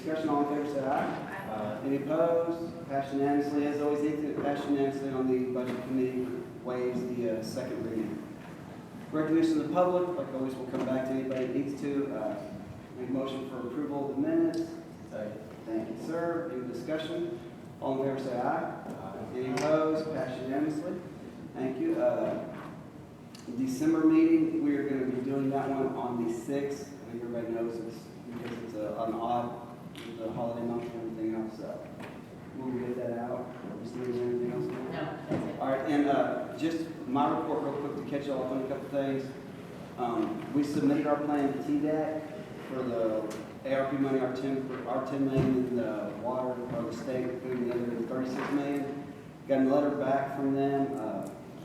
discussion? All in favor, say aye. Any opposed? Passed unanimously. As always, anything that passed unanimously on the budget committee waives the second reading. Recognition of the public, like always, we'll come back to anybody that needs to. Make a motion for approval of the minutes. Thank you, sir. Any discussion? All in favor, say aye. Any opposed? Passed unanimously. Thank you. December meeting, we are going to be doing that one on the 6th. I think everybody knows it's because it's an odd, the holiday month and everything else. We'll get that out. Is there anything else? No, that's it. All right, and just my report real quick to catch y'all up on a couple things. We submitted our plan to TDEC for the ARP money, our 10 million in the water, or the state putting together 36 million. Got a letter back from them,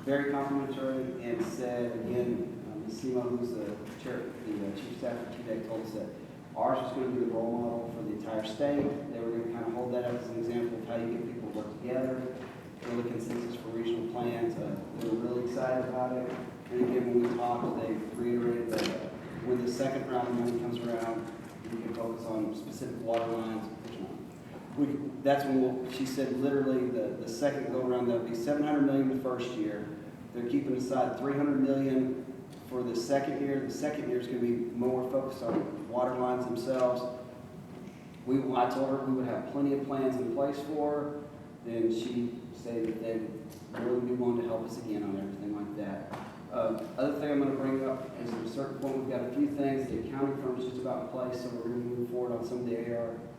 very complimentary, and said again, Ms. Simo, who's the chair, the chief staff for TDEC, told us that ours was going to be the role model for the entire state. They were going to kind of hold that up as an example of how you get people to work together, early consensus for regional plans. They were really excited about it. And again, when we talked, they reiterated that when the second round of money comes around, we can focus on specific water lines. That's when she said literally the second go around, that'll be $700 million the first year. They're keeping aside $300 million for the second year. The second year is going to be more focused on water lines themselves. I told her we would have plenty of plans in place for her. Then she said that they would really be willing to help us again on everything like that. Other thing I'm going to bring up is at a certain point we've got a few things. The accounting firm is just about in place, so we're going to move forward on some of the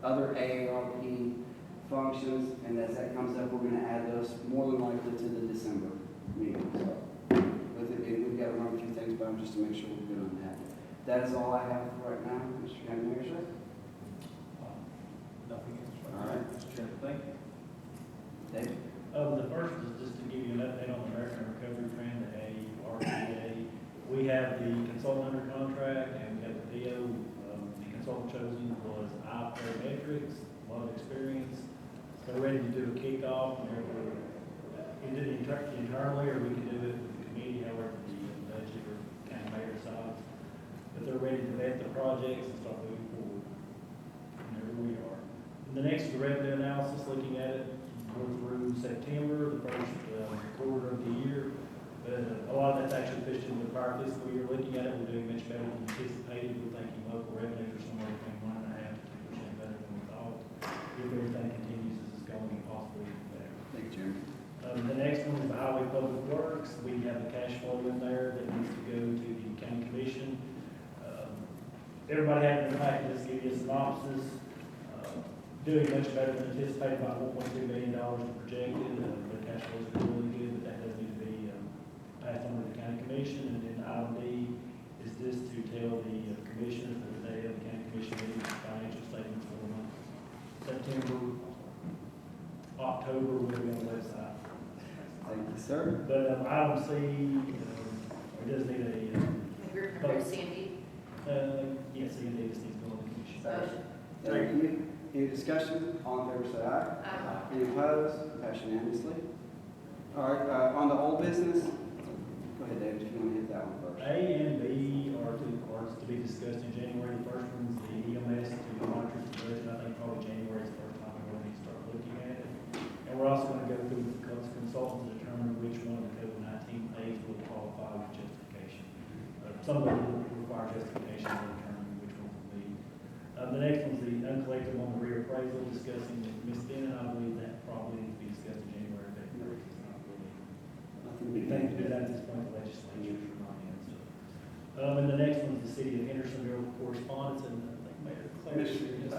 other AARP functions, and as that comes up, we're going to add those more than likely to the December meeting. So with it being, we've got to run a few things by them just to make sure we're good on that. That is all I have for right now, Mr. County Mayor. Nothing else. All right. Mr. Chairman, thank you. Dave? The first is just to give you an update on the American Recovery Plan, the ARPA. We have the consultant under contract and we have the PO. The consultant chosen was iParametrics, a lot of experience. So we're ready to do a kickoff. We did it internally, or we can do it with the committee, however the budget or county mayor decides. But they're ready to vet the projects and start moving forward. And there we are. And the next is the revenue analysis, looking at it. Through September, the first quarter of the year. But a lot of that's actually pushed into the prior fiscal year. Looking at it, we're doing much better than anticipated. We're thinking local revenues are somewhere between 1.5% to 2% better than we thought. If everything continues as it's going, and possibly even better. Thank you, Jeremy. The next one is the Highway Public Works. We have the cash flow in there that needs to go to the county commission. Everybody had an impact. Let's give you a synopsis. Doing much better than anticipated, about $1.2 million projected. The cash flows are really good, but that does need to be passed on to the county commission. And then item D is just to tell the commissioners that the day of the county commission meeting, financial statements for the month September, October will be on the website. Thank you, sir. But item C, it does need a Group Sandy. yes, C&D just needs to go on the commission. Motion. Thank you. Any discussion? All in favor, say aye. Aye. Any opposed? Passed unanimously. All right, on the old business, go ahead, David, if you want to hit that one first. A and B are two parts to be discussed in January. The first one's the EMS to monitor the budget. I think probably January is the first time we're going to start looking at it. And we're also going to go through with the consultants to determine which one of the COVID-19 aids will qualify with justification. Some of them will require justification to determine which one will be. The next one's the uncollected on the reappraisal, discussing with Ms. Bennett. I believe that probably needs to be discussed in January, February. It's not really Nothing to be things to do at this point, the legislature is reminding us of. And the next one's the city of Hendersonville correspondence, and I think Mayor Claire is here. Just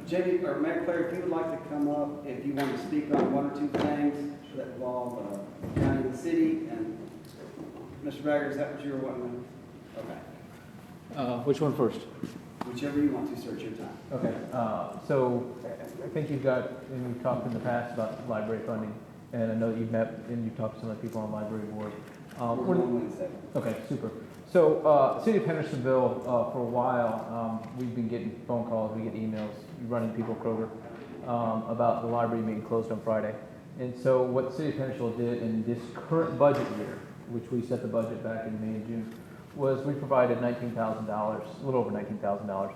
Jamie, or Mayor Claire, if you would like to come up, if you want to speak on one or two things that involve county and the city, and Mr. Bagger, is that what you were wanting? Okay. Which one first? Whichever you want to, sir, it's your time. Okay, so I think you've got, and we've talked in the past about library funding, and I know that you've met and you've talked to some of the people on the library board. We're on Wednesday. Okay, super. So, City of Hendersonville, for a while, we've been getting phone calls, we get emails, running people Kroger, about the library being closed on Friday. And so what City of Hendersonville did in this current budget year, which we set the budget back in May and June, was we provided $19,000, a little over $19,000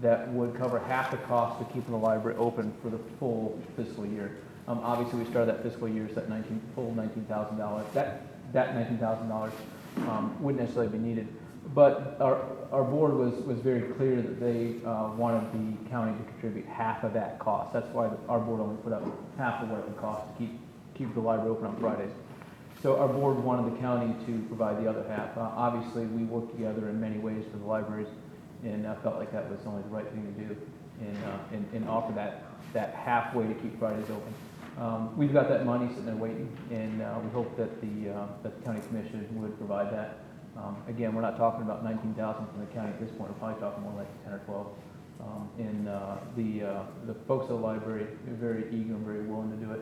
that would cover half the cost of keeping the library open for the full fiscal year. Obviously, we started that fiscal year, so that full $19,000. That $19,000 wouldn't necessarily be needed. But our board was very clear that they wanted the county to contribute half of that cost. That's why our board only put up half of what it would cost to keep the library open on Fridays. So our board wanted the county to provide the other half. Obviously, we work together in many ways for the libraries, and I felt like that was only the right thing to do, and offer that halfway to keep Fridays open. We've got that money sitting there waiting, and we hope that the county commission would provide that. Again, we're not talking about $19,000 from the county at this point. We're probably talking more like 10 or 12. And the folks at the library are very eager and very willing to do it.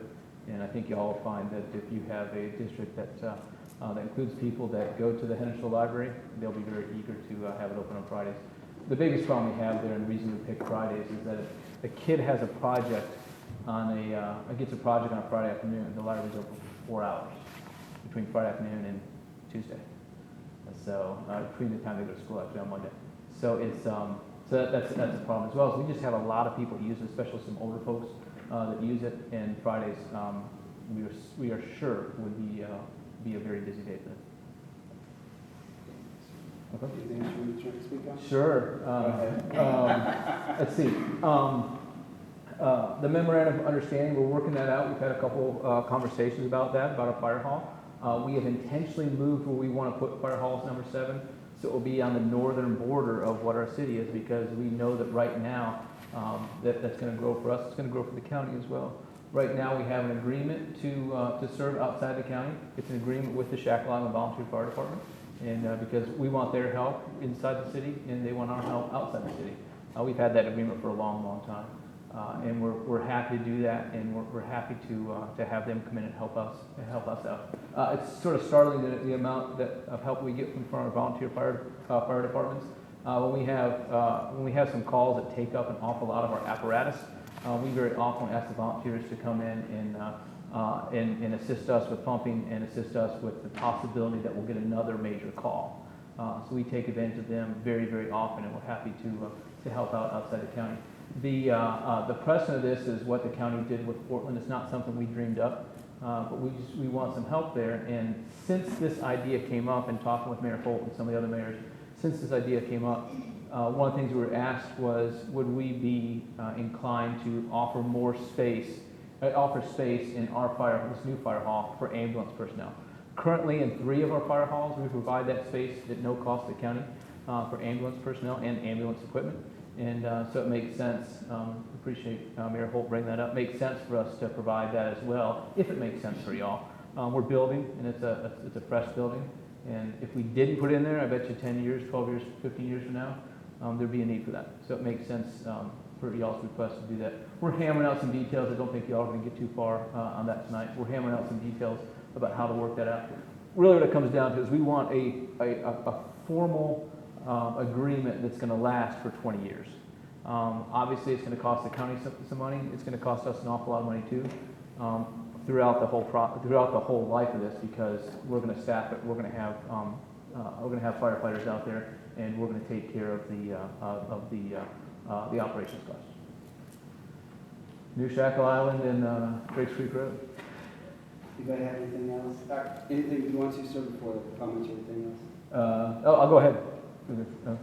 And I think you all will find that if you have a district that includes people that go to the Hendersonville Library, they'll be very eager to have it open on Fridays. The biggest problem we have there, and the reason we pick Fridays, is that if a kid has a project gets a project on a Friday afternoon, the library's open for 4 hours between Friday afternoon and Tuesday. So between the time they go to school, actually on Monday. So it's that's a problem as well. So we just have a lot of people use it, especially some older folks that use it. And Fridays, we are sure would be a very busy day for them. Okay. Anything else you want to speak on? Sure. Let's see. The memorandum of understanding, we're working that out. We've had a couple conversations about that, about a fire hall. We have intentionally moved where we want to put fire halls number 7, so it will be on the northern border of what our city is, because we know that right now that's going to grow for us. It's going to grow for the county as well. Right now we have an agreement to serve outside the county. It's an agreement with the Shackle Island Volunteer Fire Department, and because we want their help inside the city and they want our help outside the city. We've had that agreement for a long, long time. And we're happy to do that, and we're happy to have them come in and help us out. It's sort of startling the amount of help we get from our volunteer fire departments. When we have some calls that take up an awful lot of our apparatus, we very often ask the volunteers to come in and assist us with pumping and assist us with the possibility that we'll get another major call. So we take advantage of them very, very often, and we're happy to help out outside the county. The precedent of this is what the county did with Portland. It's not something we dreamed up, but we want some help there. And since this idea came up, and talking with Mayor Holt and some of the other mayors, since this idea came up, one of the things we were asked was, would we be inclined to offer space in this new fire hall for ambulance personnel. Currently, in 3 of our fire halls, we provide that space at no cost to the county for ambulance personnel and ambulance equipment. And so it makes sense, appreciate Mayor Holt bringing that up, makes sense for us to provide that as well, if it makes sense for y'all. We're building, and it's a fresh building, and if we didn't put it in there, I bet you 10 years, 12 years, 15 years from now, there'd be a need for that. So it makes sense for y'all's request to do that. We're hammering out some details. I don't think y'all are going to get too far on that tonight. We're hammering out some details about how to work that out. Really what it comes down to is we want a formal agreement that's going to last for 20 years. Obviously, it's going to cost the county some money. It's going to cost us an awful lot of money too, throughout the whole life of this, because we're going to staff it. We're going to have firefighters out there, and we're going to take care of the operations costs. New Shackle Island and Drakes Creek Road. Anybody have anything else? Anything you want to say before the comments or anything else? I'll go ahead.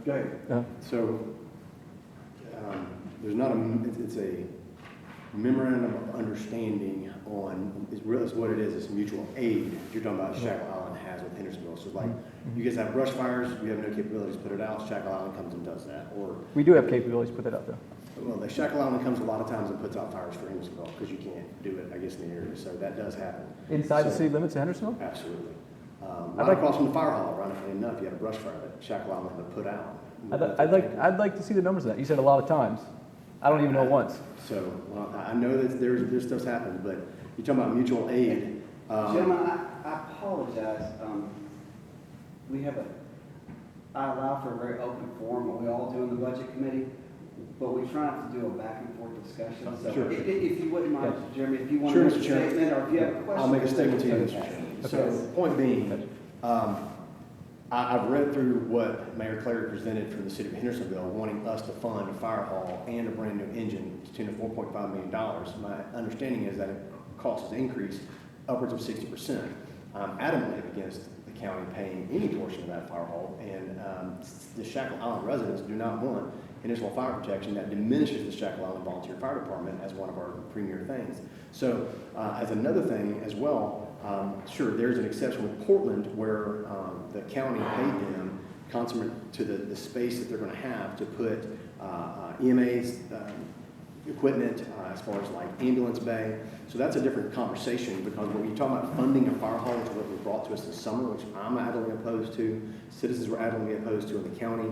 Go ahead. So, there's not it's a memorandum of understanding on, is what it is, it's mutual aid. You're talking about Shackle Island has with Hendersonville. So it's like, you guys have brush fires, we have no capabilities to put it out, Shackle Island comes and does that. Or We do have capabilities to put that out there. well, the Shackle Island comes a lot of times and puts out fires for Hendersonville because you can't do it, I guess, in the area. So that does happen. Inside the city limits of Hendersonville? Absolutely. Right across from the fire hall, ironically enough, you had a brush fire that Shackle Island had put out. I'd like to see the numbers of that. You said a lot of times. I don't even know once. So, well, I know that there's stuff's happened, but you're talking about mutual aid. Gentlemen, I apologize. I allow for a very open forum, what we all do in the budget committee, but we try not to do a back and forth discussion. So Sure. if you wouldn't mind, Jeremy, if you want Sure, to make a Mr. Chairman. statement, or if you have a question. I'll make a statement to you, we'll Mr. take Chairman. that. So, point being, I've read through what Mayor Clary presented from the city of Hendersonville, wanting us to fund a fire hall and a brand new engine to the tune of $4.5 million. My understanding is that cost has increased upwards of 60%. I'm adamantly against the county paying any portion of that fire hall, and the Shackle Island residents do not want Hendersonville fire protection that diminishes the Shackle Island Volunteer Fire Department as one of our premier things. So as another thing as well, sure, there's an exception with Portland where the county paid them consummate to the space that they're going to have to put EMA's equipment as far as like ambulance bay. So that's a different conversation, because when you talk about funding a fire hall, which is what was brought to us this summer, which I'm adamantly opposed to, citizens were adamantly opposed to in the county.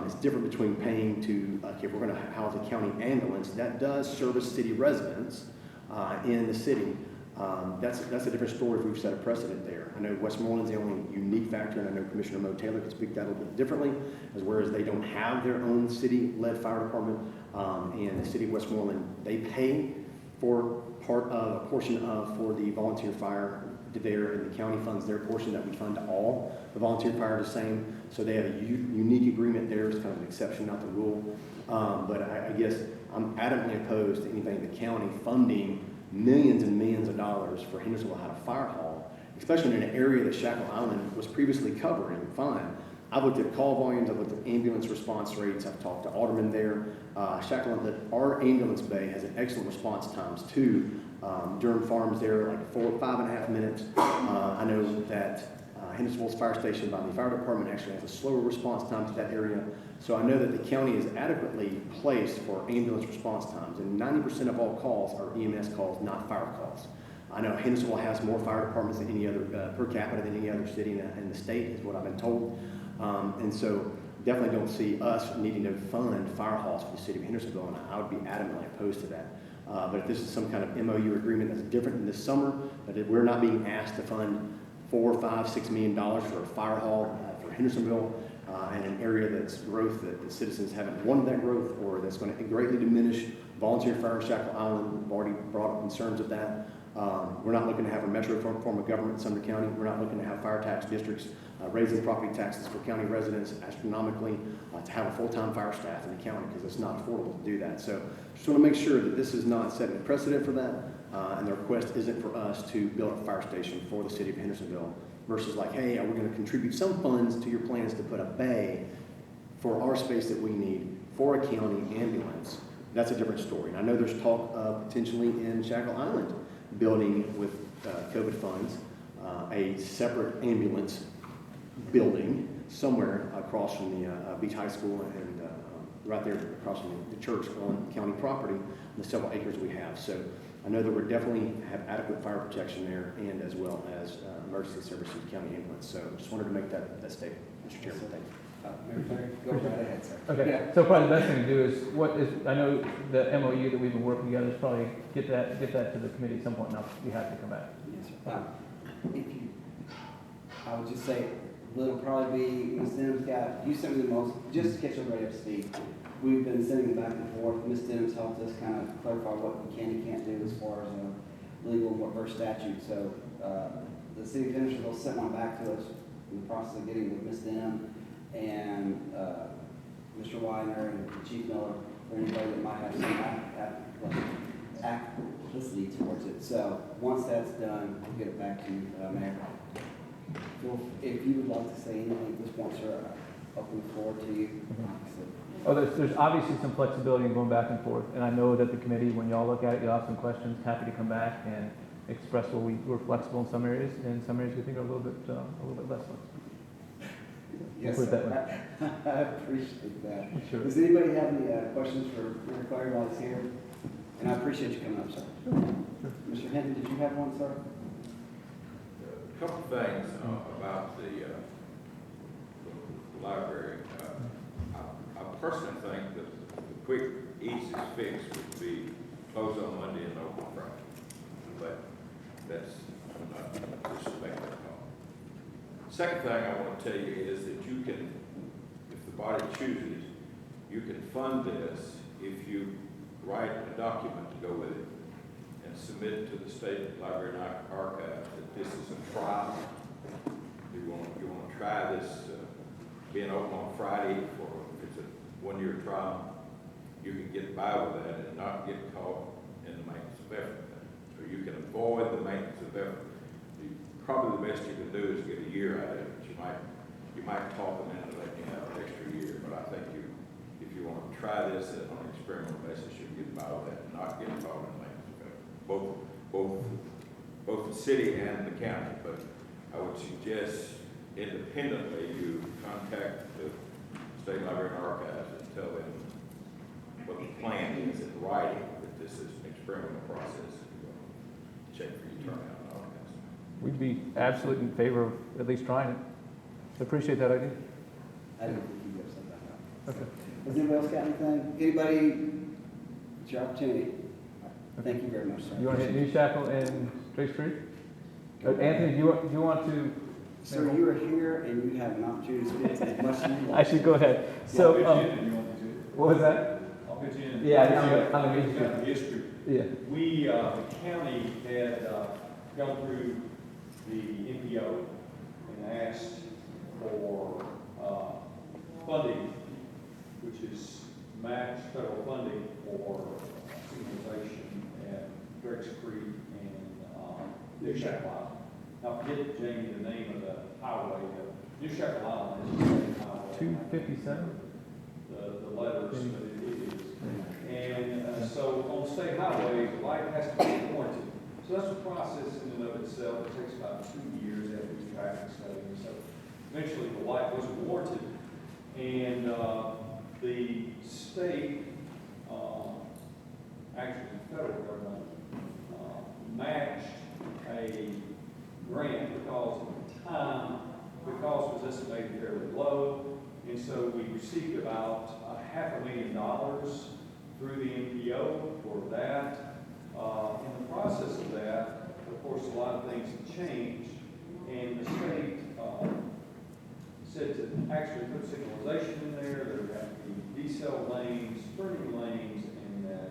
It's different between paying to, okay, if we're going to house a county ambulance, that does service city residents in the city. That's a different story if we've set a precedent there. I know Westmoreland's the only unique factor, and I know Commissioner Mo Taylor can speak to that a little bit differently, as whereas they don't have their own city-led fire department, and the city of Westmoreland, they pay for a portion of for the volunteer fire there, and the county funds their portion that we fund all. The volunteer fire the same, so they have a unique agreement there. It's kind of an exception, not the rule. But I guess I'm adamantly opposed to anything the county funding millions and millions of dollars for Hendersonville to have a fire hall, especially in an area that Shackle Island was previously covering. Fine. I've looked at call volumes, I've looked at ambulance response rates, I've talked to aldermen there. Shackle Island, our ambulance bay has an excellent response times too. Durham Farms there, like 5.5 minutes. I know that Hendersonville's fire station by the fire department actually has a slower response time to that area. So I know that the county is adequately placed for ambulance response times, and 90% of all calls are EMS calls, not fire calls. I know Hendersonville has more fire departments than any other per capita than any other city in the state, is what I've been told. And so definitely don't see us needing to fund fire halls for the city of Hendersonville, and I would be adamantly opposed to that. But if this is some kind of MOU agreement that's different than this summer, that if we're not being asked to fund $4, $5, $6 million for a fire hall for Hendersonville, in an area that's growth that the citizens haven't wanted that growth, or that's going to greatly diminish volunteer fire in Shackle Island. We've already brought up concerns of that. We're not looking to have a metro form of government in Sumner County. We're not looking to have fire tax districts raising property taxes for county residents astronomically, to have a full-time fire staff in the county, because it's not affordable to do that. So just want to make sure that this is not setting a precedent for that, and the request isn't for us to build a fire station for the city of Hendersonville versus like, hey, are we going to contribute some funds to your plans to put a bay for our space that we need for a county ambulance? That's a different story. And I know there's talk of potentially in Shackle Island building with COVID funds a separate ambulance building somewhere across from the Beach High School and right there across from the church on county property, the several acres we have. So I know that we definitely have adequate fire protection there, and as well as emergency services county ambulance. So just wanted to make that statement, Mr. Chairman. Thank you. Mayor Perry, go right ahead, sir. Okay, Yeah. so probably the best thing to do is, I know the MOU that we've been working together is probably get that to the committee at some point, and I'll be happy to come back. Yes, sir. I would just say, it'll probably be, Ms. Denham's got, you sent me the most, just to catch everybody up to speed. We've been sending them back and forth. Ms. Denham's helped us kind of clarify what we can and can't do as far as legal and what versus statute. So the city of Hendersonville sent one back to us in the process of getting with Ms. Denham and Mr. Weiner and Chief Miller, or anybody that might have some activity towards it. So once that's done, we'll get it back to you, Mayor. If you would like to say anything at this point, sir, open the floor to you. Oh, there's obviously some flexibility in going back and forth, and I know that the committee, when y'all look at it, you'll have some questions, happy to come back and express where we're flexible in some areas, and some areas we think are a little bit less flexible. Yes, We'll put it that sir. I appreciate that. Sure. Does anybody have any questions for Mayor Clary while he's here? And I appreciate you coming up, sir. Mr. Hinton, did you have one, sir? A couple of things about the library. I personally think that the quick, easiest fix would be close on Monday and open Friday. But that's just make that call. Second thing I want to tell you is that you can, if the body chooses, you can fund this if you write a document to go with it and submit it to the State Library and Archives that this is a trial. We you want to try this, being open on Friday for, if it's a one-year trial, you can get by with that and not get caught in the maintenance of effort. So you can avoid the maintenance of effort. Probably the best you can do is get a year out of it. You might talk them into letting you have an extra year, but I think if you want to try this on an experimental basis, you can get by with that and not get caught in the maintenance of effort. Both the city and the county, but I would suggest independently you contact the State Library and Archives and tell them what the plan is in writing, that this is an experimental process. Check for your turnout and all that kind of stuff. We'd be absolutely in favor of at least trying it. So appreciate that idea. I didn't think you guys said that. Okay. Has anybody else got anything? Anybody? It's your opportunity. Thank you very much, sir. You want to hit New Shackle and Drake's Creek? Anthony, do you want to? Sir, you are here and you have an opportunity to speak as much as you want. Actually, go ahead. So, what was that? I'll pitch in. Yeah, I'm gonna We've got the history. Yeah. We, the county had gone through the NPO and asked for funding, which is match federal funding for signalization at Drake's Creek and New Shackle Island. Now, forget, Jamie, the name of the highway. New Shackle Island is the same highway. 257? The letters, but it is. And so on state highways, the light has to be warranted. So that's a process in and of itself. It takes about 2 years after the traffic study. So eventually the light was warranted. And the state, actually the federal government, matched a grant because at the time, the cost was estimated fairly low. And so we received about $500,000 through the NPO for that. In the process of that, of course, a lot of things have changed, and the state said to actually put signalization in there. There would have to be decel lanes, turning lanes, and that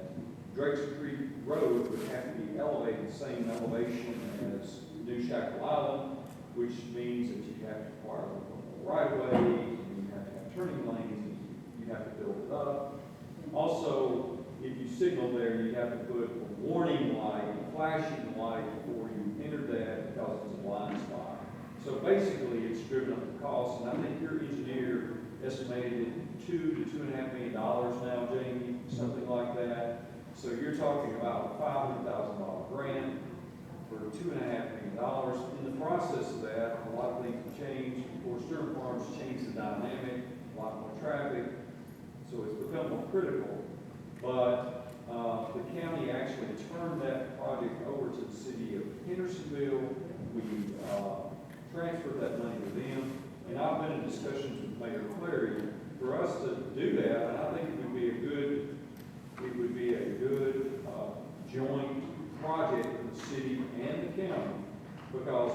Drake's Creek Road would have to be elevated the same elevation as New Shackle Island, which means that you have to acquire a right of way, and you have to have turning lanes, and you have to build it up. Also, if you signal there, you have to put a warning light, a flashing light before you enter that because it's a blind spot. So basically, it's driven up the cost, and I think your engineer estimated it $2 to $2.5 million now, Jamie, something like that. So you're talking about a $500,000 grant for $2.5 million. In the process of that, a lot of things have changed. Of course, Durham Farms changed the dynamic, a lot more traffic, so it's become more critical. But the county actually turned that project over to the city of Hendersonville. We transferred that money to them, and I've been in discussions with Mayor Clary for us to do that, and I think it would be a good joint project for the city and the county, because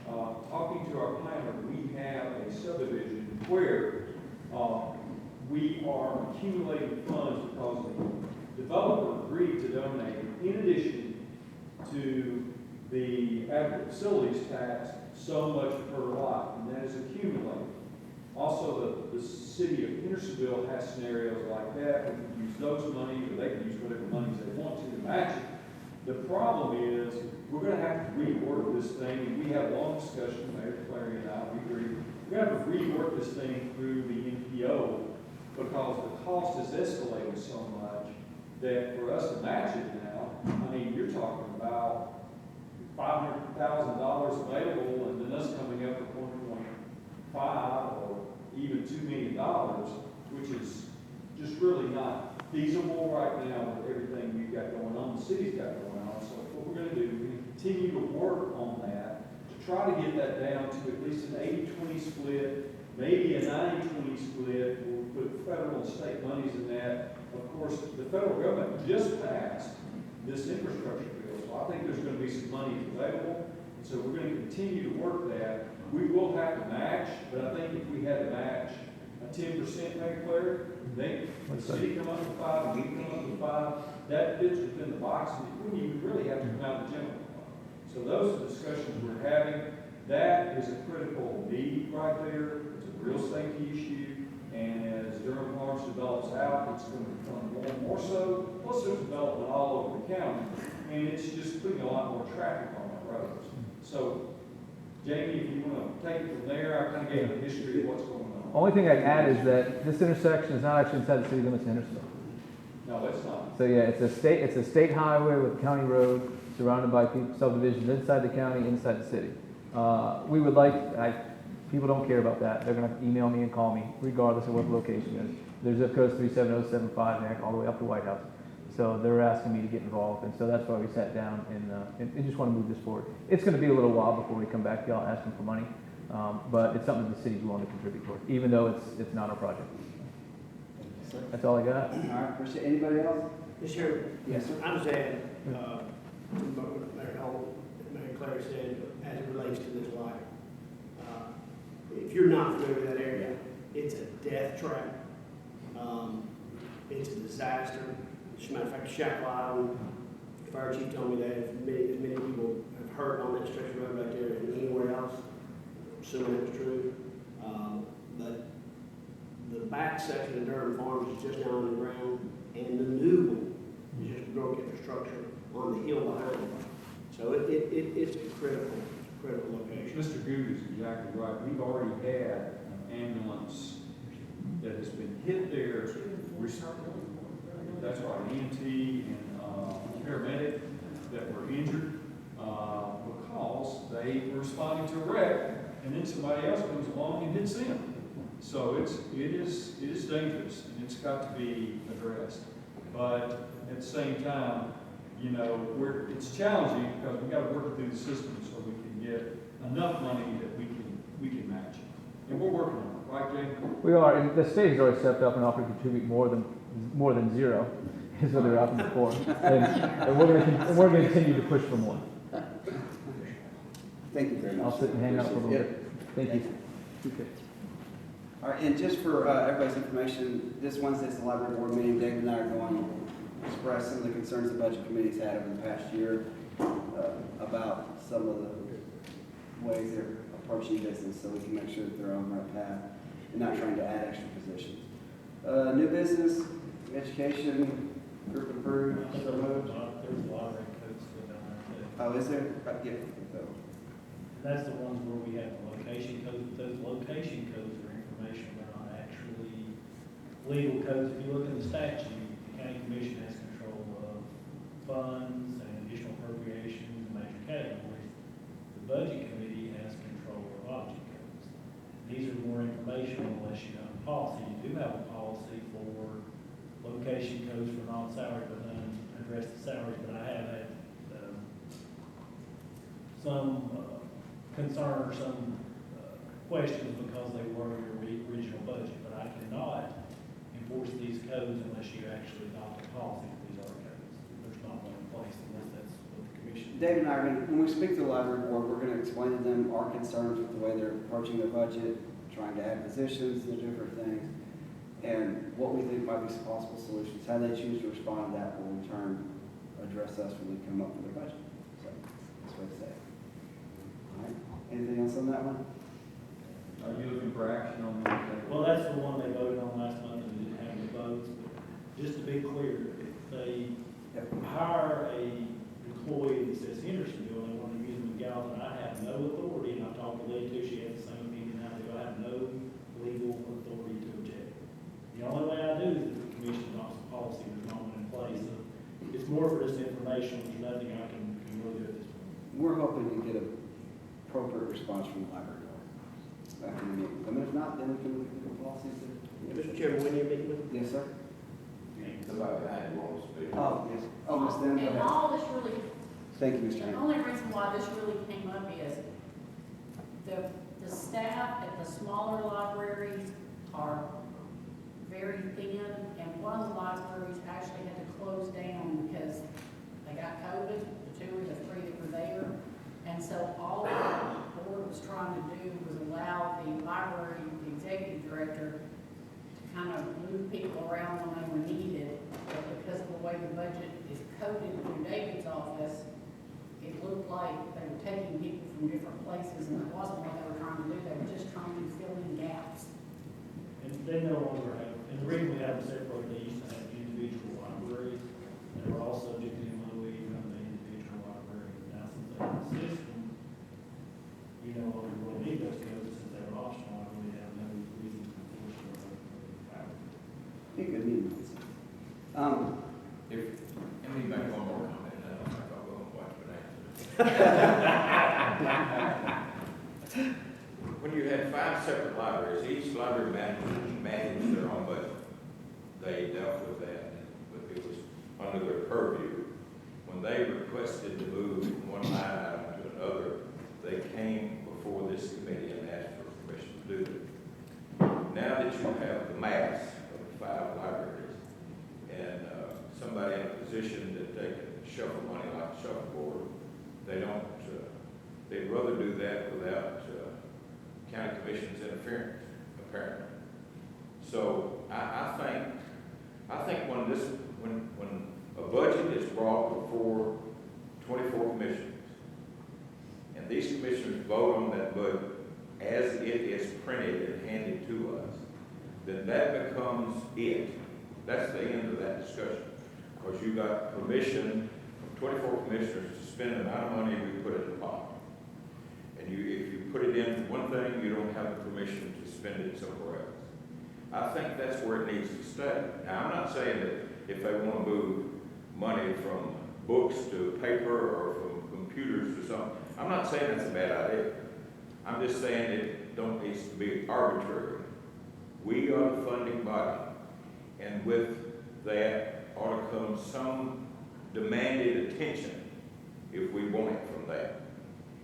talking to our planner, we have a subdivision where we are accumulating funds because the developer agreed to donate, in addition to the adequate facilities tax, so much per lot, and that is accumulated. Also, the city of Hendersonville has scenarios like that. We can use those monies, or they can use whatever monies they want to match it. The problem is, we're going to have to rework this thing, and we had a long discussion, Mayor Clary and I, we agreed, we're going to have to rework this thing through the NPO, because the cost has escalated so much that for us to match it now, I mean, you're talking about $500,000 available, and then us coming up with 1.5 or even $2 million, which is just really not feasible right now with everything we've got going on, the city's got going on. So what we're going to do, we're going to continue to work on that to try to get that down to at least an 80-20 split, maybe a 90-20 split. We'll put federal and state monies in that. Of course, the federal government just passed this infrastructure bill, so I think there's going to be some money available. And so we're going to continue to work that. We will have to match, but I think if we had to match a 10%, Mayor Clary, the city come up with 5, we come up with 5, that fits within the box, and you wouldn't even really have to come out of the general fund. So those are the discussions we're having. That is a critical need right there. It's a real safety issue. And as Durham Farms develops out, it's going to become more and more so. Plus, there's development all over the county. And it's just putting a lot more traffic on our roads. So, Jamie, if you want to take it from there, I kind of gave a history of what's going on. Only thing I'd add is that this intersection is not actually inside the city limits of Hendersonville. No, it's not. So yeah, it's a state highway with county road surrounded by subdivisions inside the county, inside the city. We would like, people don't care about that. They're gonna email me and call me regardless of what the location is. Their zip code is 37075 there, all the way up to White House. So they're asking me to get involved, and so that's why we sat down and just want to move this forward. It's gonna be a little while before we come back to y'all asking for money, but it's something the city's willing to contribute toward, even though it's not our project. That's all I got. All right, appreciate, anybody else? Mr. Chairman, Yes, sir. I'm just adding, what Mayor Hall, Mayor Claire said, as it relates to this light. If you're not familiar with that area, it's a death trap. It's a disaster. As a matter of fact, Shackle Island, the fire chief told me that as many people have heard on that stretch of road right there than anywhere else, assuming it was true. But the back section of Durham Farms is just now on the ground, and the new one is just broke infrastructure on the hill behind it. So it's a critical location. Mr. Good is exactly right. We've already had an ambulance that has been hit there. That's right, EMT and paramedic that were injured because they were responding to a wreck, and then somebody else comes along and hits them. So it is dangerous, and it's got to be addressed. But at the same time, you know, it's challenging because we've got to work through the system so we can get enough money that we can match it. And we're working on it, right, Jay? We are, and the state has already stepped up and offered to contribute more than zero, is what they're offering for. And we're gonna continue to push for more. Thank you very much. I'll sit and hang out for a little Yep. bit. Thank you. Okay. All right, and just for everybody's information, this Wednesday's the library board meeting. David and I are going to express some of the concerns the budget committee's had over the past year about some of the ways they're approaching business, so we can make sure that they're on the right path and not trying to add extra positions. New business, education, group approved, so moved. There's a lot of red coats still down there too. Oh, is there? Yeah. So, That's the ones where we have the location codes, but those location codes are information, they're not actually legal codes. If you look in the statute, the county commission has control of funds and additional appropriations and major categories. The budget committee has control of object codes. These are more informational unless you have a policy. You do have a policy for location codes for non-salary, but none address the salaries. But I have had some concern or some questions because they were in your original budget, but I cannot enforce these codes unless you actually adopt a policy for these other codes. There's not one in place unless that's what the commission. David and I are going to, when we speak to the library board, we're going to explain to them our concerns with the way they're approaching their budget, trying to add positions and different things, and what we think might be some possible solutions. How they choose to respond to that will in turn address us when we come up with their budget. So that's what I say. All right. Anything else on that one? Are you looking for action on that? Well, that's the one they voted on last month and didn't have any votes. But just to be clear, if they hire a employee that says Hendersonville and they want to use them in Gallatin, I have no authority, and I've talked to Lee too, she has the same opinion I do, I have no legal authority to object. The only way I do is if the commission adopts a policy, there's not one in place. So it's more for just information, there's nothing I can really do at this point. We're hoping to get an appropriate response from the library board after the meeting. I mean, if not, then we can look at the policies. Mr. Chairman, when you meet with them? Yes, sir. Somebody had one speak. Oh, yes. Oh, Ms. Denham, go And ahead. all this really, Thank you, Mr. the Hank. only reason why this really came up is the staff at the smaller libraries are very thin, and one of the libraries actually had to close down because they got COVID, the two or the three that were there. And so all the board was trying to do was allow the library, the executive director, to kind of move people around when they were needed. But because of the way the budget is coded through David's office, it looked like they were taking people from different places, and it wasn't what they were trying to do, they were just trying to fill in gaps. And they no longer have, and the reason we have them separate, they used to have individual libraries, and they were all subject to MOE from the individual library. Now, since they have a system, you no longer really need those codes, since they're optional, I really have no reason to enforce them. Be good meeting. If, let me make one more comment, and then I'll go and watch Bonanza. When you had 5 separate libraries, each library managed their own budget. They dealt with that, but it was under their purview. When they requested to move from one line item to another, they came before this committee and asked for permission to do it. Now that you have the mass of the 5 libraries, and somebody in a position that they can shuffle money like a shuffleboard, they don't, they'd rather do that without county commission's interference, apparently. So I think when a budget is brought before 24 commissioners, and these commissioners vote on that budget as it is printed and handed to us, then that becomes it. That's the end of that discussion. Because you got permission from 24 commissioners to spend the amount of money we put in the pot. And if you put it in for one thing, you don't have the permission to spend it somewhere else. I think that's where it needs to stay. Now, I'm not saying that if they want to move money from books to paper or from computers to something, I'm not saying that's a bad idea. I'm just saying it don't need to be arbitrary. We are the funding body, and with that ought to come some demanded attention if we want it from that.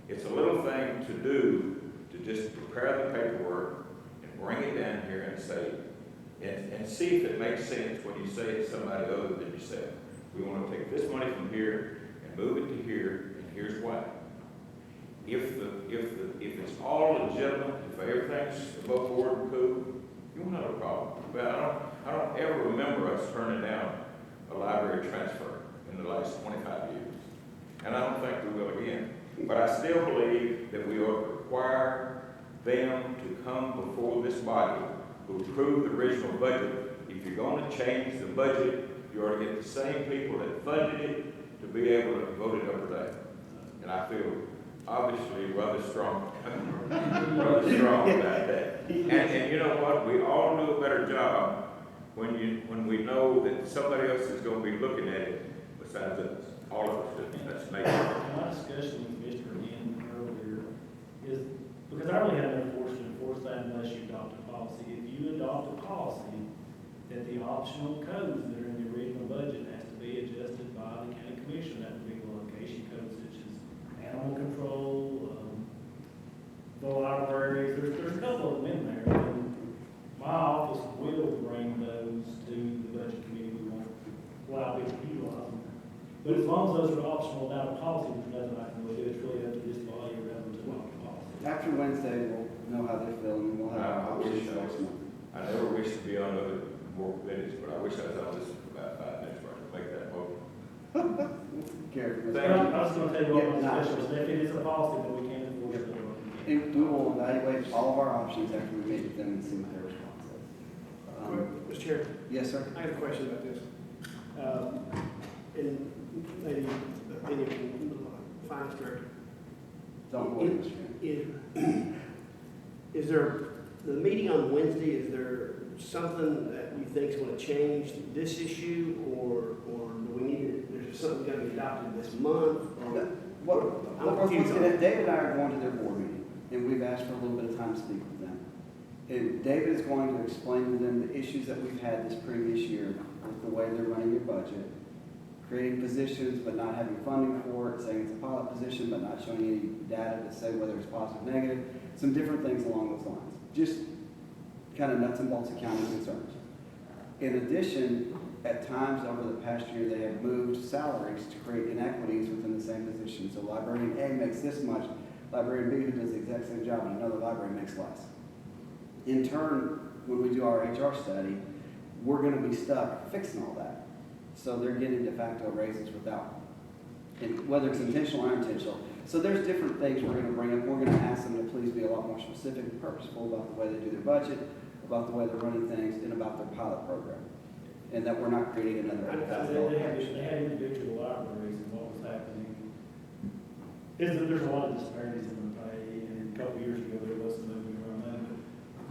It's a little thing to do to just prepare the paperwork and bring it down here and say, and see if it makes sense when you say it to somebody other than yourself. We want to take this money from here and move it to here, and here's why. If it's all legitimate, if everything's above board and cool, you won't have a problem. But I don't ever remember us turning down a library transfer in the last 25 years. And I don't think we will again. But I still believe that we ought to require them to come before this body who approved the original budget. If you're going to change the budget, you ought to get the same people that funded it to be able to vote it up or down. And I feel obviously rather strong about that. And you know what? We all do a better job when we know that somebody else is going to be looking at it besides us. All of us do. That's make it. My discussion with Mr. again earlier is, because I really have no force to enforce that unless you adopt a policy. If you adopt a policy that the optional codes that are in the original budget has to be adjusted by the county commission, that would be the location codes such as animal control, the libraries, there's a couple of them in there. And my office will bring those to the budget committee. We won't allow people to utilize them. But as long as those are optional without a policy, there's nothing I can really do. It's really up to this body or rather to adopt a policy. After Wednesday, we'll know how they feel, and we'll have our options next month. I never wish to be on other more minutes, but I wish I was on this for about 5 minutes where I could make that motion. Gary, Thank I you. was going to tell you what my Yeah, discussion was. If it is a policy, then we can't enforce it. and we will evaluate all of our options after we meet with them and see what their response is. Mr. Chair, Yes, sir? I have a question about this. And maybe opinion from the finance director. Don't worry, Mr. Chairman. Is there, the meeting on Wednesday, is there something that you think is going to change this issue, or do we need, there's something going to be adopted this month? Or I'm confused on that. David and I are going to their board meeting, and we've asked for a little bit of time to speak with them. And David is going to explain to them the issues that we've had this previous year with the way they're running their budget, creating positions but not having funding for it, saying it's a pilot position but not showing any data to say whether it's positive or negative, some different things along those lines. Just kind of nuts and bolts accounting concerns. In addition, at times over the past year, they have moved salaries to create inequities within the same position. So librarian A makes this much, librarian B, who does the exact same job in another library, makes less. In turn, when we do our HR study, we're going to be stuck fixing all that. So they're getting de facto raises without and whether it's intentional or unintentional. So there's different things we're gonna bring up. We're gonna ask them to please be a lot more specific and purposeful about the way they do their budget, about the way they're running things, and about their pilot program. And that we're not creating another $100,000. They had individual libraries, and what was happening is that there's a lot of disparities in the pay, and a couple years ago, there was some movement around that.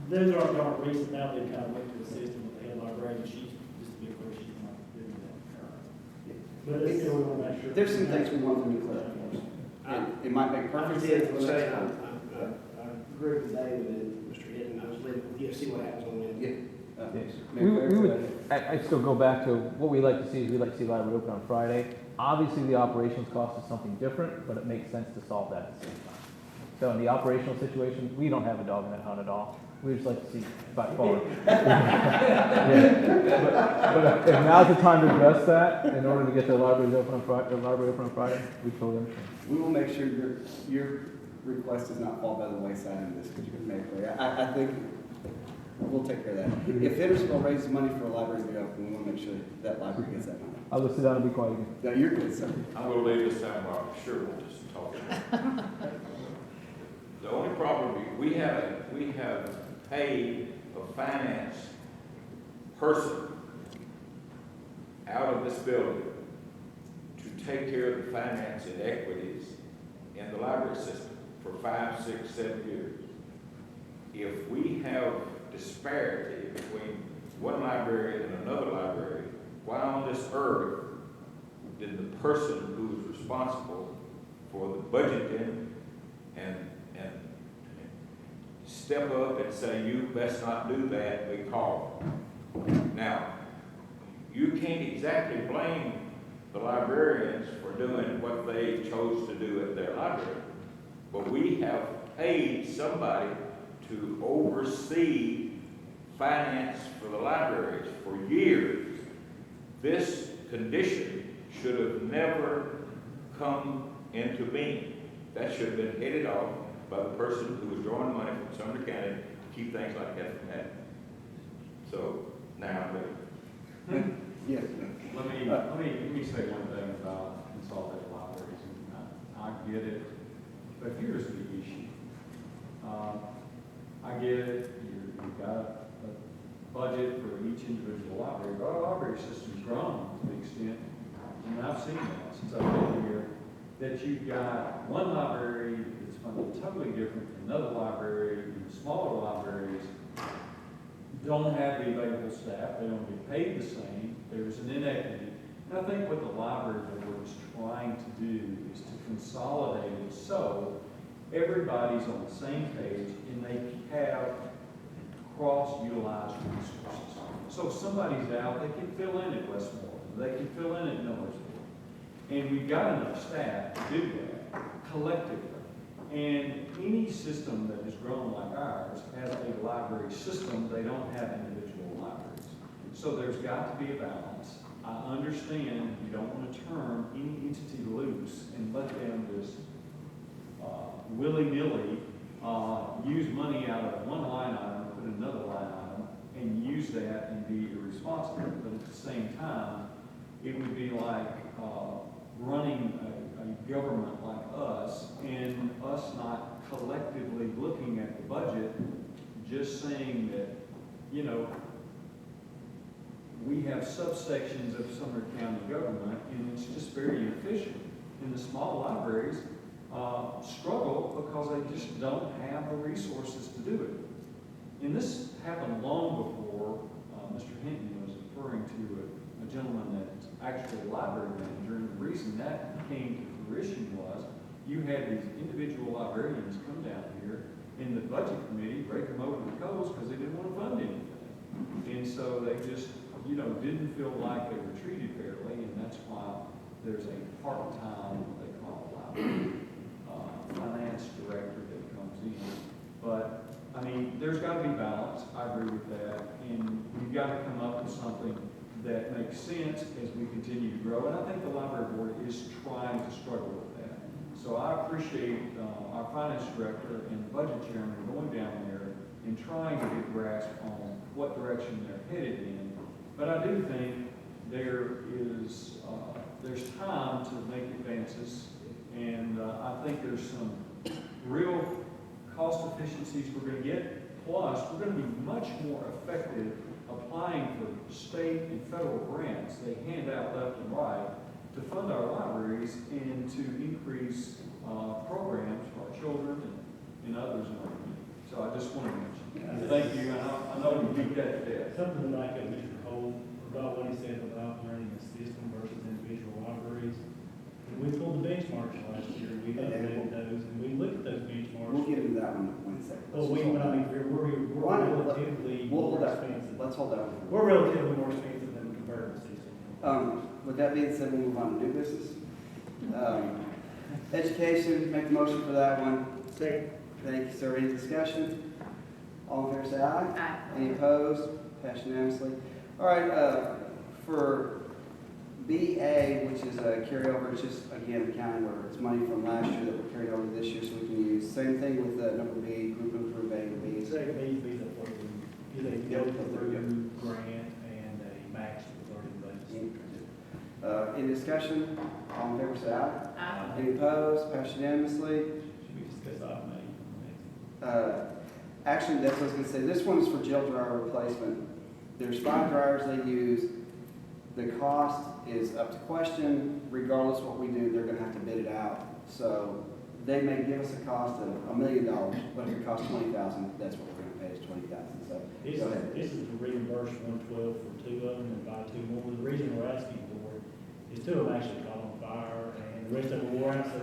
But those are recent, now they've kind of went to the system with the head librarian, she's, just to be clear, she's not doing that currently. But it's still, we want to make sure. There's some things we want them to clear up for us. It might make I perfect just sense. did but say, let's- I agree with David and Mr. Hinton, I was leaving, see what happens on Wednesday. We would, I still go back to what we like to see is we like to see library open on Friday. Obviously, the operations cost is something different, but it makes sense to solve that at the same time. So in the operational situation, we don't have a dog in that hunt at all. We just like to see by far. Yeah. But if now's the time to address that, in order to get the libraries open on Friday, we totally understand. We will make sure your request does not fall by the wayside in this, because you're going to make it. I think we'll take care of that. If Hendersonville raises money for a library to be open, we want to make sure that library gets that money. I'll just sit down and be quiet again. No, you're good, sir. I'm gonna leave this time, Rob, sure, we'll just talk. The only problem, we have paid a finance person out of this building to take care of the finance and equities in the library system for 5, 6, 7 years. If we have disparity between one library and another library, why on this earth did the person who is responsible for the budgeting and step up and say, you best not do that, we call? Now, you can't exactly blame the librarians for doing what they chose to do at their library, but we have paid somebody to oversee finance for the libraries for years. This condition should have never come into being. That should have been headed off by the person who was drawing money from Sumner County to keep things like that from happening. So now I'm ready. Yes. Let me say one thing about consolidated libraries. I get it, but here's the issue. I get it, you've got a budget for each individual library, but our library system's grown to the extent, and I've seen that since I've been here, that you've got one library that's funded totally different from another library, and smaller libraries don't have the available staff, they don't get paid the same, there's an inequity. And I think what the library board is trying to do is to consolidate it so everybody's on the same page and they have cross-utilized resources. So if somebody's out, they can fill in at Westmoreland, they can fill in at Millersville. And we've got enough staff to do that collectively. And any system that has grown like ours has a library system. They don't have individual libraries. So there's got to be a balance. I understand you don't want to turn any entity loose and let them just willy-nilly use money out of one line item, put another line item, and use that and be irresponsible. But at the same time, it would be like running a government like us and us not collectively looking at the budget, just saying that, you know, we have subsections of Sumner County government and it's just very inefficient. And the small libraries struggle because they just don't have the resources to do it. And this happened long before Mr. Hinton was referring to a gentleman that's actually a library manager, and the reason that came to fruition was you had these individual librarians come down here in the budget committee, break them over the coals because they didn't want to fund anything. And so they just, you know, didn't feel like they were treated fairly, and that's why there's a part-time, what they call a library finance director that comes in. But I mean, there's got to be balance. I agree with that, and we've got to come up with something that makes sense as we continue to grow. And I think the library board is trying to struggle with that. So I appreciate our finance director and the budget chairman going down there and trying to get a grasp on what direction they're headed in. But I do think there is there's time to make advances, and I think there's some real cost efficiencies we're going to get. Plus, we're going to be much more effective applying for state and federal grants they hand out left and right to fund our libraries and to increase programs for our children and others in our community. So I just want to mention, thank you, and I know you beat that to death. Something like Mr. Cole, about what he said about learning a system versus individual libraries. And we pulled the benchmarks last year, we updated those, and we looked at those benchmarks. We'll get into that one in one second. Well, we're Why not? relatively We'll more hold that, expensive. let's hold that one. We're relatively more expensive than the comparable system. With that being said, we'll move on to new business. Education, make the motion for that one. Second. Thank you, sir. Any discussion? All in favor, say aye. Aye. Any opposed? Passed unanimously. All right, for BA, which is a carryover, it's just, again, accounting where it's money from last year that we're carrying over this year, so we can use. Same thing with number B, group improve A and B. Second, these are for the, is a Yep. go-through grant and a match with learning budget. Any discussion? All in favor, say aye. Aye. Any opposed? Passed unanimously. Should we discuss item Actually, that's what I was gonna say, this one's for jail dryer replacement. There's 5 dryers they use. The cost is up to question. Regardless of what we do, they're gonna have to bid it out. So they may give us a cost of $1 million, but if it costs $20,000, that's what we're gonna pay is $20,000. So This go ahead. is to reimburse 112 for 2 of them and buy 2 more. The reason we're asking for it is 2 of them actually caught on fire and the rest of them wore out. So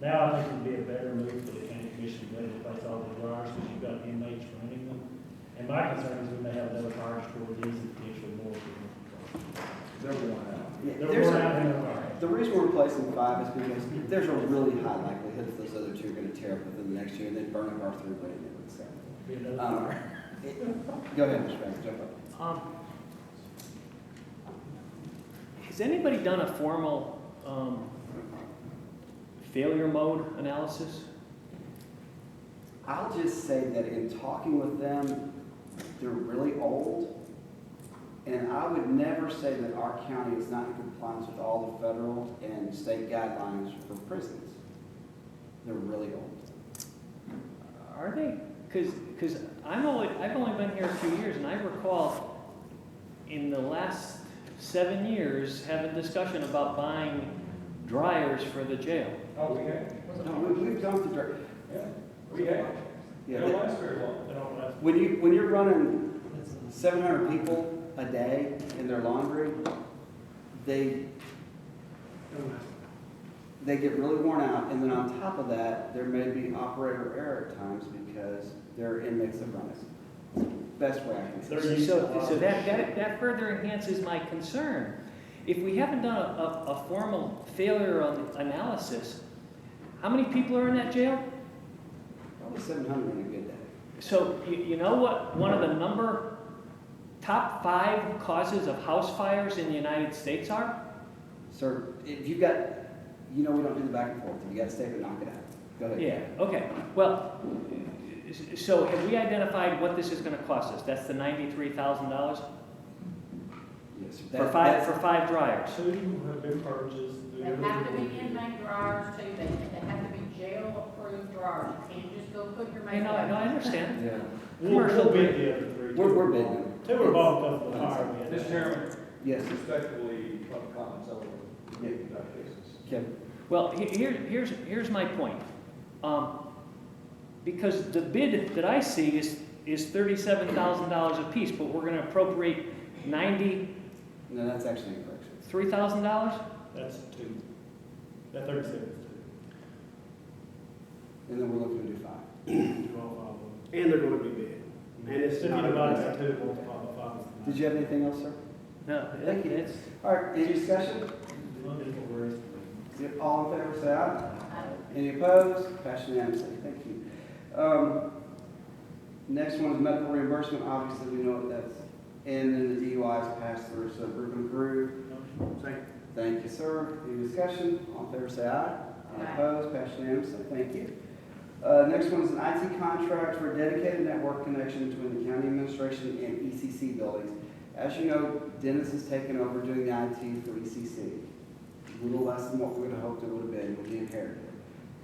now I think it would be a better move for the county commission to replace all the dryers because you've got inmates running them. And my concern is we may have another fire story, these and potentially more. They're worn out. Yeah, They're there's worn a- out and they're fire. The reason we're replacing 5 is because there's a really high likelihood that those other 2 are gonna tear up within the next year and then burn up our throughput in it. So, Be another um, fire. go ahead, Mr. Banks, jump up. Has anybody done a formal failure mode analysis? I'll just say that in talking with them, they're really old. And I would never say that our county is not in compliance with all the federal and state guidelines for prisons. They're really old. Are they? Because I've only been here a few years, and I recall in the last 7 years having discussion about buying dryers for the jail. Oh, we have. No, we've gone through, Yeah, we have. They yeah, don't last very long. They don't last. when you're running 700 people a day in their laundry, they get really worn out, and then on top of that, there may be operator error at times because there are inmates that run it. Best way I can say. They're used to a lot So of- that further enhances my concern. If we haven't done a formal failure analysis, how many people are in that jail? Probably 700 on a good day. So you know what one of the top 5 causes of house fires in the United States are? Sir, if you've got, we don't do the back and forth. If you got to stay there, knock it out. Go ahead. Yeah, okay. Well, so have we identified what this is going to cost us? That's the $93,000 Yes. for 5 dryers. 2 have been purchased. They have to be inmate dryers too, they have to be jail-approved dryers. You can't just go put your I know, I understand. Yeah. We'll Commercial bid the other 3. We're bidding. 2 are bought because of the fire. we had. Mr. Chairman, Yes. respectfully, comments over Yeah. that cases. Kevin. Well, here's my point. Because the bid that I see is $37,000 a piece, but we're going to appropriate $93,000. No, that's actually incorrect. That's 2. That 37 is And then we're looking to do 5. 2. 2 all 5 And they're going to be bid. And it's of them. not. If you divide by 2, multiply by 5. Did you have anything else, sir? No, Thank you. it's, All right, any discussion? Whereas All in favor, say aye. Any opposed? Passed unanimously. Thank you. Next one is medical reimbursement. Obviously, we know what that's, and then the DUIs pass through, so group and crew. Second. Thank you, sir. Any discussion? All in favor, say aye. Any Aye. opposed? Passed unanimously. Thank you. Next one is an IT contract for a dedicated network connection between the county administration and ECC buildings. As you know, Dennis has taken over doing the IT for ECC. a little less than what we would have hoped it would have been when he inherited it.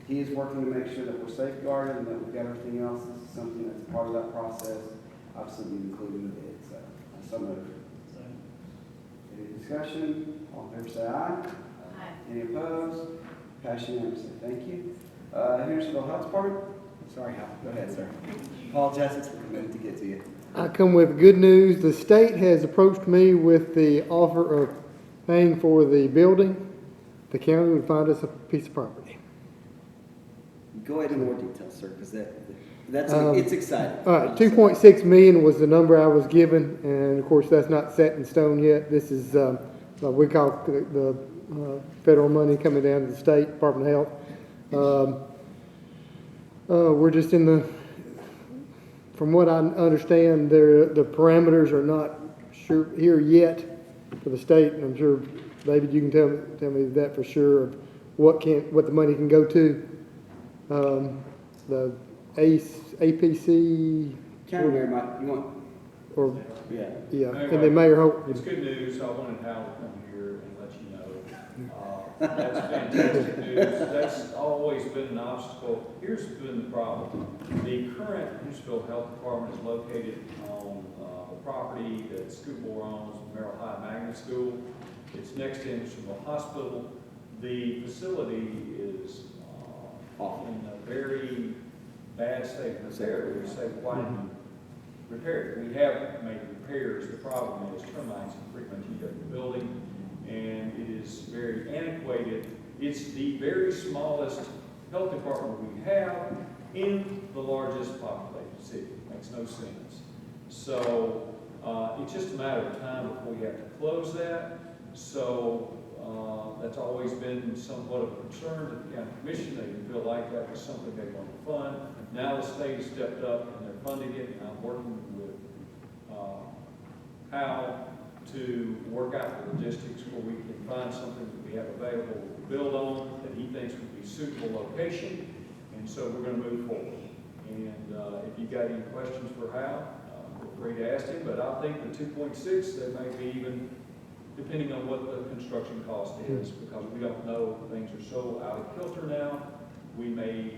He is working to make sure that we're safeguarded and that we've got everything else. This is something that's part of that process. Obviously, we included in the bid, so moved. So, Any discussion? All in favor say aye. Aye. Any opposed? Passed unanimously. Thank you. Hendersonville Health Department? Sorry, Hal. Go ahead, sir. Apologize, it's a minute to get to you. I come with good news. The state has approached me with the offer of paying for the building. The county would find us a piece of property. Go ahead in more detail, sir, because that's Um, it's exciting. All right, 2.6 million was the number I was given, and of course, that's not set in stone yet. This is, what we call the federal money coming down to the state Department of Health. We're just in the, from what I understand, the parameters are not sure here yet for the state, and I'm sure, David, you can tell me that for sure, of what the money can go to. The APC, County Mayor, Mike, you want? or, Yeah. yeah, and then Mayor Hope. It's good news. I wanted Hal to come here and let you know. That's fantastic news. That's always been an obstacle. Here's been the problem. The current Hendersonville Health Department is located on the property that School Board owns, Merrill High Magnet School. It's next to Hendersonville Hospital. The facility is in a very bad state of repair. We say, why didn't you repair it? We have made repairs. The problem is termites have pretty much eaten up the building, and it is very antiquated. It's the very smallest health department we have in the largest populated city. Makes no sense. So it's just a matter of time before we have to close that. So that's always been somewhat of a concern to the county commission. They didn't feel like that was something they wanted to fund. Now the state has stepped up and they're funding it, and I'm working with how to work out the logistics where we can find something that we have available to build on that he thinks would be a suitable location, and so we're going to move forward. And if you've got any questions for Hal, feel free to ask him, but I think the 2.6, there may be even, depending on what the construction cost is, because we don't know, things are so out of kilter now, we may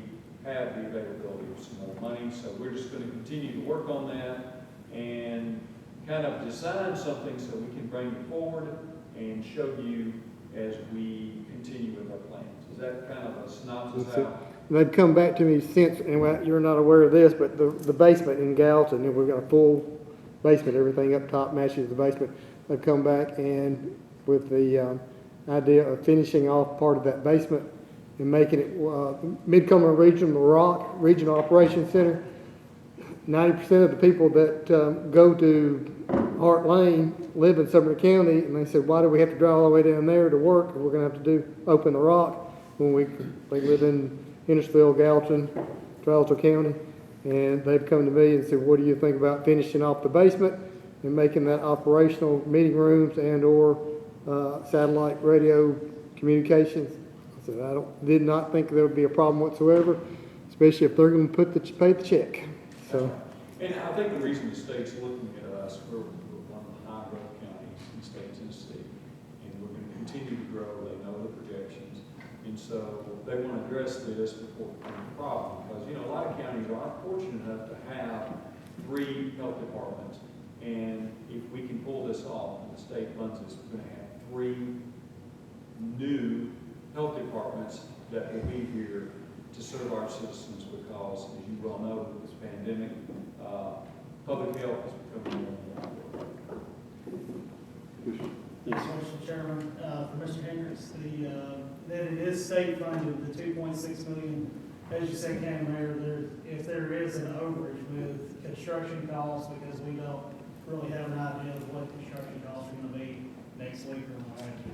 have the availability of some more money, so we're just going to continue to work on that and kind of design something so we can bring it forward and show you as we continue with our plans. Is that kind of a synopsis? That's it. They've come back to me since, and you're not aware of this, but the basement in Gallatin, and we've got a full basement, everything up top matches the basement. They've come back and with the idea of finishing off part of that basement and making it Mid-Cumberland Regional Operations Center. 90% of the people that go to Hart Lane live in Sumner County, and they said, why do we have to drive all the way down there to work? We're going to have to open the rock when they live in Hendersonville, Gallatin, Tralto County. And they've come to me and said, what do you think about finishing off the basement and making that operational meeting rooms and or satellite radio communications? I said, did not think there would be a problem whatsoever, especially if they're going to pay the check. So. And I think the reason the state's looking at us, we're one of the high growth counties in the state of Tennessee, and we're going to continue to grow. They know the projections, and so they want to address this before it becomes a problem. Because a lot of counties are fortunate enough to have 3 health departments, and if we can pull this off, and the state funds this, we're going to have 3 new health departments that will be here to serve our citizens, because, as you well know, with this pandemic, public health is becoming more important. Yes, Mr. Chairman, for Mr. Hendricks, that it is state funded, the 2.6 million, as you said, County Mayor, if there is an overage with construction costs, because we don't really have an idea of what construction costs are gonna be next week or what have you,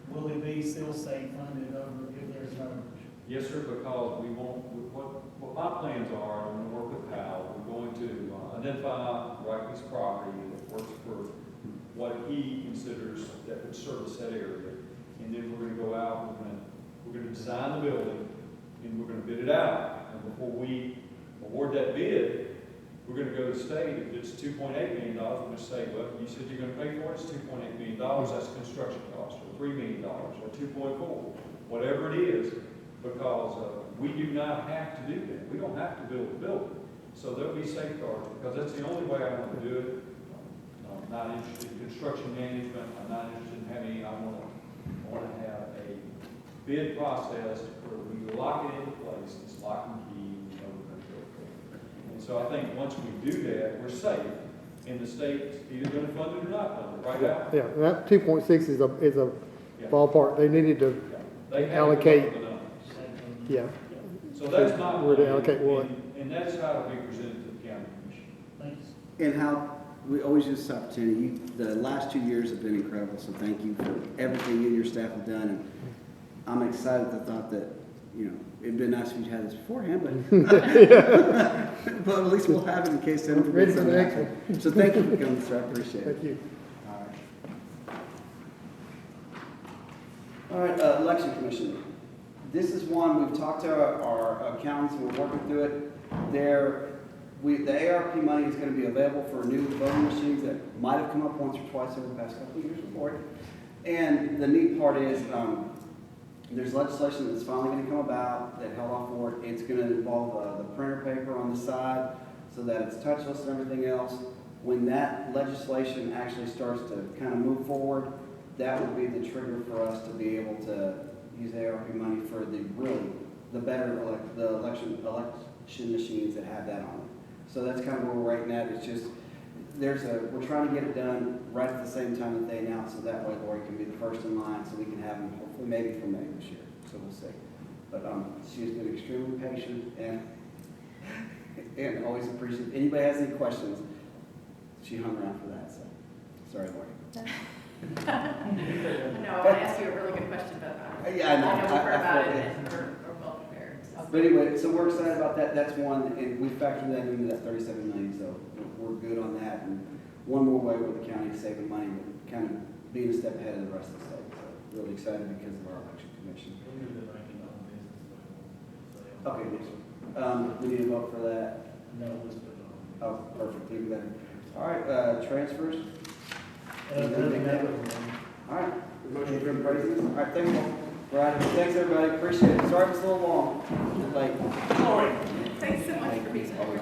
will it be still state funded over if there's an overage? Yes, sir, because we want, what my plans are, I'm going to work with Hal, we're going to identify the right piece of property that works for what he considers that would service that area. And then we're going to go out, we're going to design the building, and we're going to bid it out. And before we award that bid, We're gonna go to the state, if it's $2.8 million, we're gonna say, well, you said you're gonna pay for it, it's $2.8 million, that's construction cost, or $3 million, or 2.4, whatever it is, because we do not have to do that. We don't have to build a building. So there'll be safeguards, because that's the only way I want to do it. I'm not interested in construction management, I'm not interested in having, I want to have a bid process where we lock it into place, it's lock and key, we know we're going to go forward. And so I think once we do that, we're safe, and the state's either going to fund it or not fund it, right out. Yeah, that 2.6 is a Yeah. ballpark. They needed to, They have to allocate. come up with the numbers. yeah. So that's not. Where to allocate what. And that's how it'll be presented to the county commission. Thank you. And how, we always use this opportunity, the last 2 years have been incredible, so thank you for everything you and your staff have done. And I'm excited at the thought that, you know, it'd been nice if you'd had this beforehand, but, but at least we'll have it in case something. Ready for the next one. So thank you for coming, sir, I appreciate it. Thank you. All right, election commission. This is one, we've talked to our accountants, and we're working through it. The ARP money is gonna be available for new voting machines that might have come up once or twice over the past couple of years before. And the neat part is, there's legislation that's finally gonna come about that held off for it. It's gonna involve the printer paper on the side so that it's touchless and everything else. When that legislation actually starts to kind of move forward, that would be the trigger for us to be able to use ARP money for the better election machines that have that on it. So that's kind of where we're right now. It's just, we're trying to get it done right at the same time that they announce, so that way Lori can be the first in line, so we can have them hopefully maybe for May this year. So we'll see. But she's been extremely patient and always appreciative. If anybody has any questions, she hung around for that. So sorry, Lori. No, I want to ask you a really good question, but Yeah, I know. I know we've heard about feel it and we're well prepared. So. But anyway, so we're excited about that. That's one, and we factor that into that 37 million, so we're good on that. And one more way where the county is saving money, but kind of being a step ahead of the rest of the state. So really excited because of our election commission. We'll do the ranking on business. Okay, next one. We need a vote for that. No, let's put it on. Oh, perfect, even better. All right, transfers. All right, motion for appraisals. All right, thank you. Right, thanks everybody, appreciate it. Sorry it was a little long, late. Thanks so much for being here.